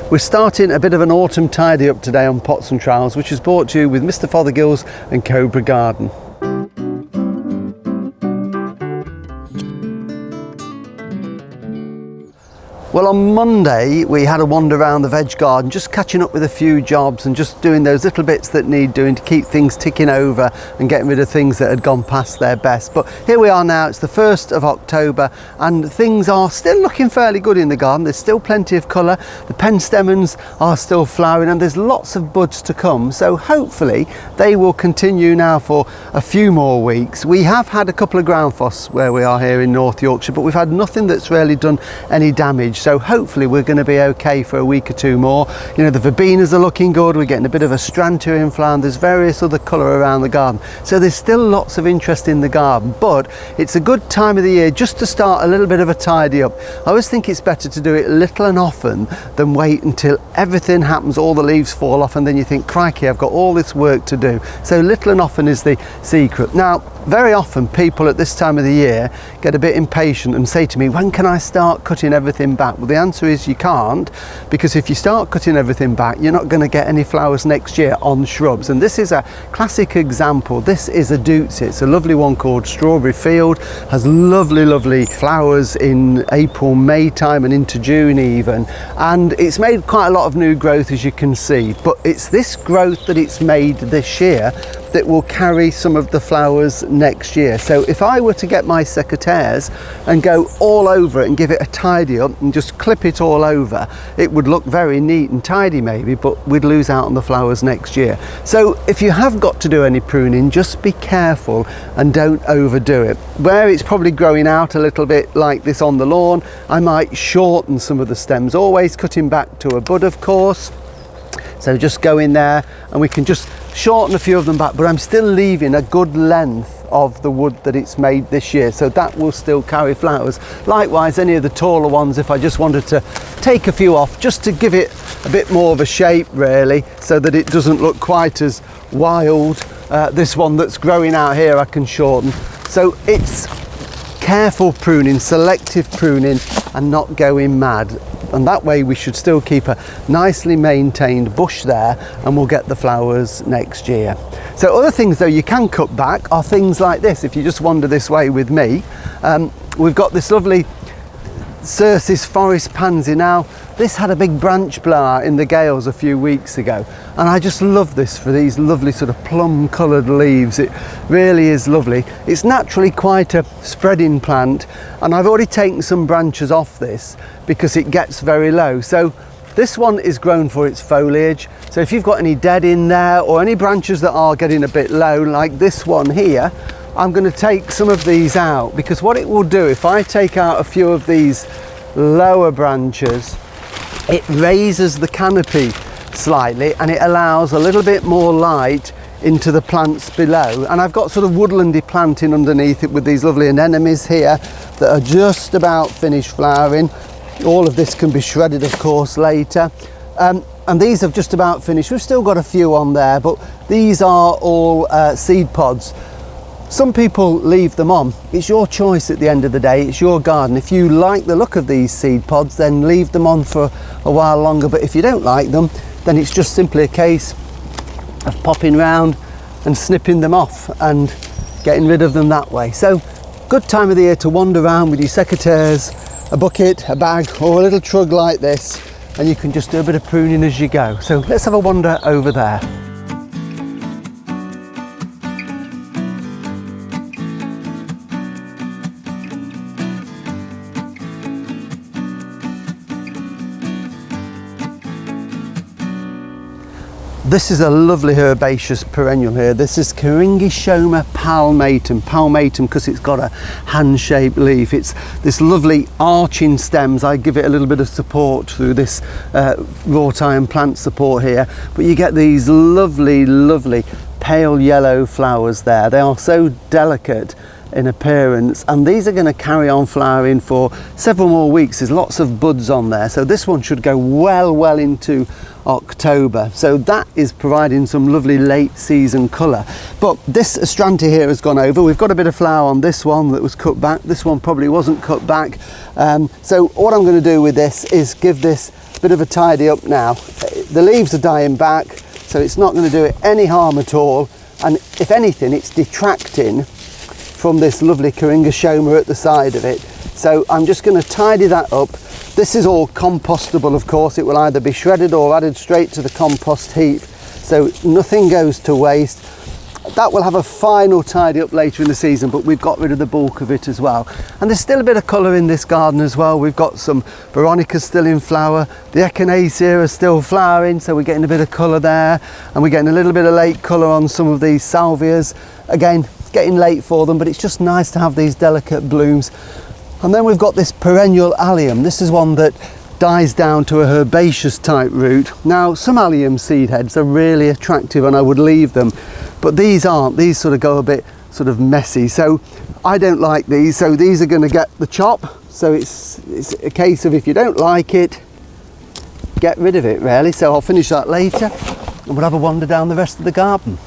We're starting a bit of an autumn tidy up today on Pots and Trowels, which is brought to you with Mr. Fothergill's and Cobra Garden. Well, on Monday we had a wander around the veg garden, just catching up with a few jobs and just doing those little bits that need doing to keep things ticking over and getting rid of things that had gone past their best. But here we are now, it's the 1st of October and things are still looking fairly good in the garden. There's still plenty of colour, the penstemons are still flowering and there's lots of buds to come, so hopefully they will continue now for a few more weeks. We have had a couple of ground frosts where we are here in North Yorkshire, but we've had nothing that's really done any damage. So hopefully we're going to be okay for a week or two more. You know, the verbenas are looking good, we're getting a bit of a Strantia in flower, and there's various other colour around the garden. So there's still lots of interest in the garden, but it's a good time of the year just to start a little bit of a tidy up. I always think it's better to do it little and often than wait until everything happens, all the leaves fall off, and then you think, crikey, I've got all this work to do. So little and often is the secret. Now, very often people at this time of the year get a bit impatient and say to me, when can I start cutting everything back? Well, the answer is you can't, because if you start cutting everything back, you're not going to get any flowers next year on shrubs. And this is a classic example. This is a Dutz. It's a lovely one called Strawberry Field, has lovely flowers in April, May time and into June even. And it's made quite a lot of new growth, as you can see, but it's this growth that it's made this year that will carry some of the flowers next year. So if I were to get my secateurs and go all over it and give it a tidy up and just clip it all over, it would look very neat and tidy maybe, but we'd lose out on the flowers next year. So if you have got to do any pruning, just be careful and don't overdo it. Where it's probably growing out a little bit like this on the lawn, I might shorten some of the stems, always cutting back to a bud of course. So just go in there and we can just shorten a few of them back, but I'm still leaving a good length of the wood that it's made this year, so that will still carry flowers. Likewise, any of the taller ones, if I just wanted to take a few off just to give it a bit more of a shape really, so that it doesn't look quite as wild. This one that's growing out here I can shorten. So it's careful pruning, selective pruning, and not going mad. And that way we should still keep a nicely maintained bush there and we'll get the flowers next year. So other things though you can cut back are things like this. If you just wander this way with me, we've got this lovely Circe's forest pansy. Now this had a big branch blowout in the gales a few weeks ago, and I just love this for these lovely sort of plum coloured leaves. It really is lovely. It's naturally quite a spreading plant, and I've already taken some branches off this because it gets very low. So this one is grown for its foliage, so if you've got any dead in there or any branches that are getting a bit low like this one here, I'm going to take some of these out, because what it will do, if I take out a few of these lower branches, it raises the canopy slightly and it allows a little bit more light into the plants below. And I've got sort of woodlandy planting underneath it with these lovely anemones here that are just about finished flowering. All of this can be shredded of course later. And these have just about finished. We've still got a few on there, but these are all seed pods. Some people leave them on. It's your choice at the end of the day, it's your garden. If you like the look of these seed pods, then leave them on for a while longer, but if you don't like them, then it's just simply a case of popping round and snipping them off and getting rid of them that way. So good time of the year to wander around with your secateurs, a bucket, a bag or a little trug like this, and you can just do a bit of pruning as you go. So let's have a wander over there. This is a lovely herbaceous perennial here. This is Syringioma palmatum because it's got a hand-shaped leaf. It's this lovely arching stems. I give it a little bit of support through this wrought iron plant support here, but you get these lovely pale yellow flowers there. They are so delicate in appearance, and these are going to carry on flowering for several more weeks. There's lots of buds on there, so this one should go well into October, so that is providing some lovely late season colour. But this Astrantia here has gone over. We've got a bit of flower on this one that was cut back. This one probably wasn't cut back, so what I'm going to do with this is give this bit of a tidy up now. The leaves are dying back, so it's not going to do it any harm at all, and if anything it's detracting from this lovely Syringosoma at the side of it. So I'm just going to tidy that up. This is all compostable, of course. It will either be shredded or added straight to the compost heap, so nothing goes to waste. That will have a final tidy up later in the season, but we've got rid of the bulk of it as well. And there's still a bit of colour in this garden as well. We've got some Veronicas still in flower, the Echinacea are still flowering, so we're getting a bit of colour there, and we're getting a little bit of late colour on some of these Salvias. Again, it's getting late for them, but it's just nice to have these delicate blooms. And then we've got this Perennial Allium. This is one that dies down to a herbaceous type root. Now, some allium seed heads are really attractive and I would leave them, but these aren't. These sort of go a bit sort of messy, so I don't like these, so these are going to get the chop. So it's a case of, if you don't like it, get rid of it really. So I'll finish that later and we'll have a wander down the rest of the garden.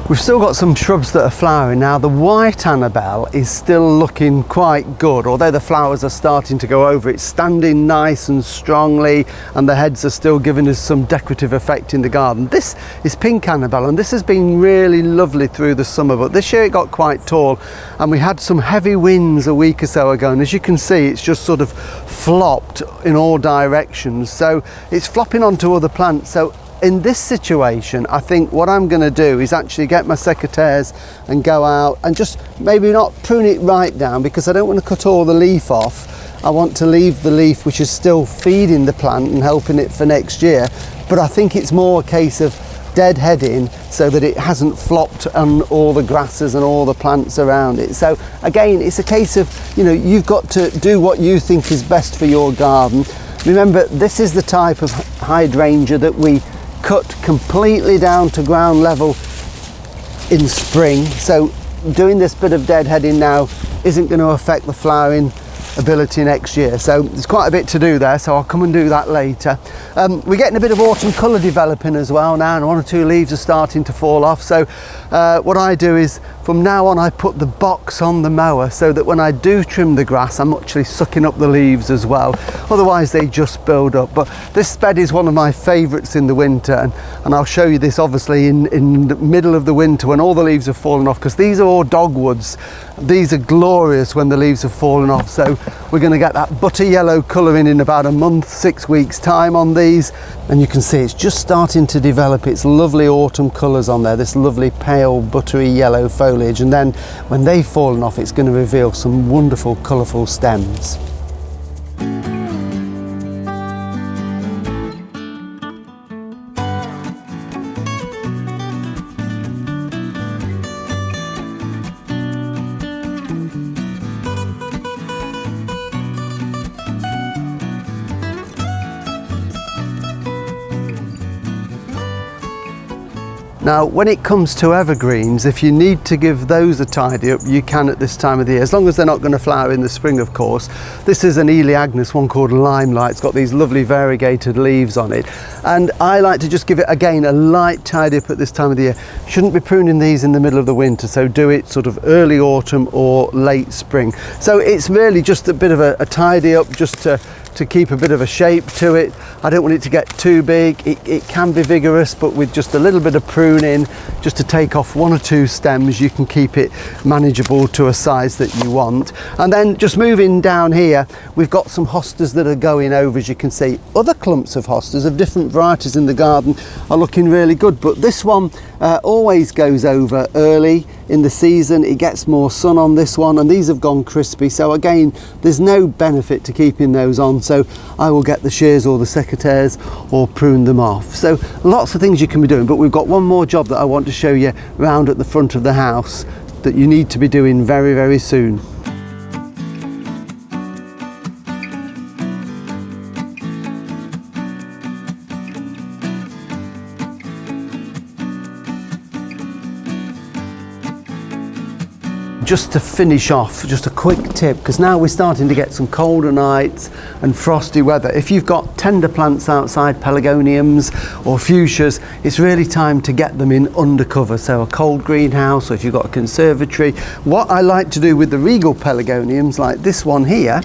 We've still got some shrubs that are flowering now. The white Annabelle is still looking quite good, although the flowers are starting to go over. It's standing nice and strongly, and the heads are still giving us some decorative effect in the garden. This is pink Annabelle, and this has been really lovely through the summer, but this year it got quite tall, and we had some heavy winds a week or so ago, and as you can see, it's just sort of flopped in all directions. So it's flopping onto other plants. So in this situation, I think what I'm going to do is actually get my secateurs and go out and just maybe not prune it right down, because I don't want to cut all the leaf off. I want to leave the leaf which is still feeding the plant and helping it for next year. But I think it's more a case of deadheading so that it hasn't flopped on all the grasses and all the plants around it. So again, it's a case of, you know, you've got to do what you think is best for your garden. Remember, this is the type of hydrangea that we cut completely down to ground level in spring, so doing this bit of deadheading now isn't going to affect the flowering ability next year. So there's quite a bit to do there, so I'll come and do that later. We're getting a bit of autumn colour developing as well now, and one or two leaves are starting to fall off. So what I do is, from now on, I put the box on the mower so that when I do trim the grass, I'm actually sucking up the leaves as well. Otherwise they just build up. But this bed is one of my favourites in the winter, and I'll show you this obviously in the middle of the winter when all the leaves have fallen off, because these are all dogwoods. These are glorious when the leaves have fallen off. So we're going to get that butter yellow colour in about a month, 6 weeks time on these, and you can see it's just starting to develop its lovely autumn colours on there, this lovely pale buttery yellow foliage, and then when they've fallen off it's going to reveal some wonderful colourful stems. Now, when it comes to evergreens, if you need to give those a tidy up, you can at this time of the year, as long as they're not going to flower in the spring, of course. This is an Eleagnus, one called Limelight. It's got these lovely variegated leaves on it, and I like to just give it, again, a light tidy up at this time of the year. Shouldn't be pruning these in the middle of the winter, so do it sort of early autumn or late spring. So it's really just a bit of a tidy up, just to keep a bit of a shape to it. I don't want it to get too big. It can be vigorous, but with just a little bit of pruning, just to take off one or two stems, you can keep it manageable to a size that you want. And then just moving down here, we've got some hostas that are going over, as you can see. Other clumps of hostas of different varieties in the garden are looking really good, but this one always goes over early in the season. It gets more sun on this one, and these have gone crispy, so again, there's no benefit to keeping those on, so I will get the shears or the secateurs or prune them off. So lots of things you can be doing, but we've got one more job that I want to show you round at the front of the house that you need to be doing very, very soon. just to finish off, just a quick tip, because now we're starting to get some colder nights and frosty weather. If you've got tender plants outside, pelargoniums or fuchsias, it's really time to get them in undercover. So a cold greenhouse, or if you've got a conservatory. What I like to do with the regal pelargoniums, like this one here,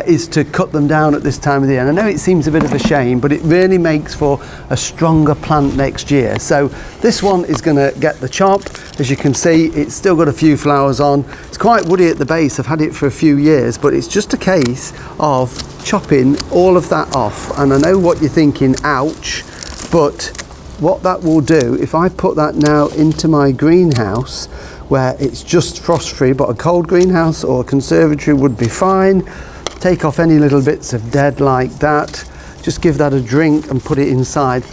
is to cut them down at this time of the year. And I know it seems a bit of a shame, but it really makes for a stronger plant next year. So this one is going to get the chop. As you can see, it's still got a few flowers on. It's quite woody at the base. I've had it for a few years, but it's just a case of chopping all of that off. And I know what you're thinking, ouch, but what that will do, if I put that now into my greenhouse where it's just frost free, but a cold greenhouse or a conservatory would be fine, take off any little bits of dead like that, just give that a drink and put it inside.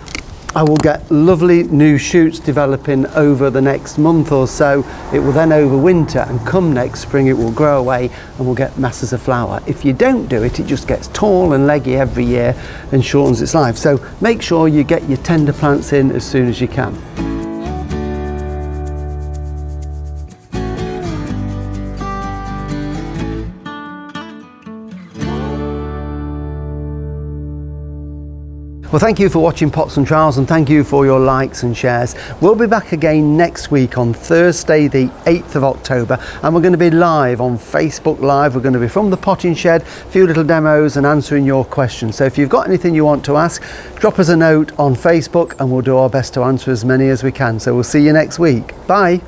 I will get lovely new shoots developing over the next month or so. It will then overwinter, and come next spring it will grow away and we'll get masses of flower. If you don't do it, it just gets tall and leggy every year and shortens its life. So make sure you get your tender plants in as soon as you can. Well, thank you for watching Pots and Trowels, and thank you for your likes and shares. We'll be back again next week on Thursday the 8th of October, and we're going to be live on Facebook Live. We're going to be from the potting shed, a few little demos and answering your questions. So if you've got anything you want to ask, drop us a note on Facebook and we'll do our best to answer as many as we can. So we'll see you next week. Bye.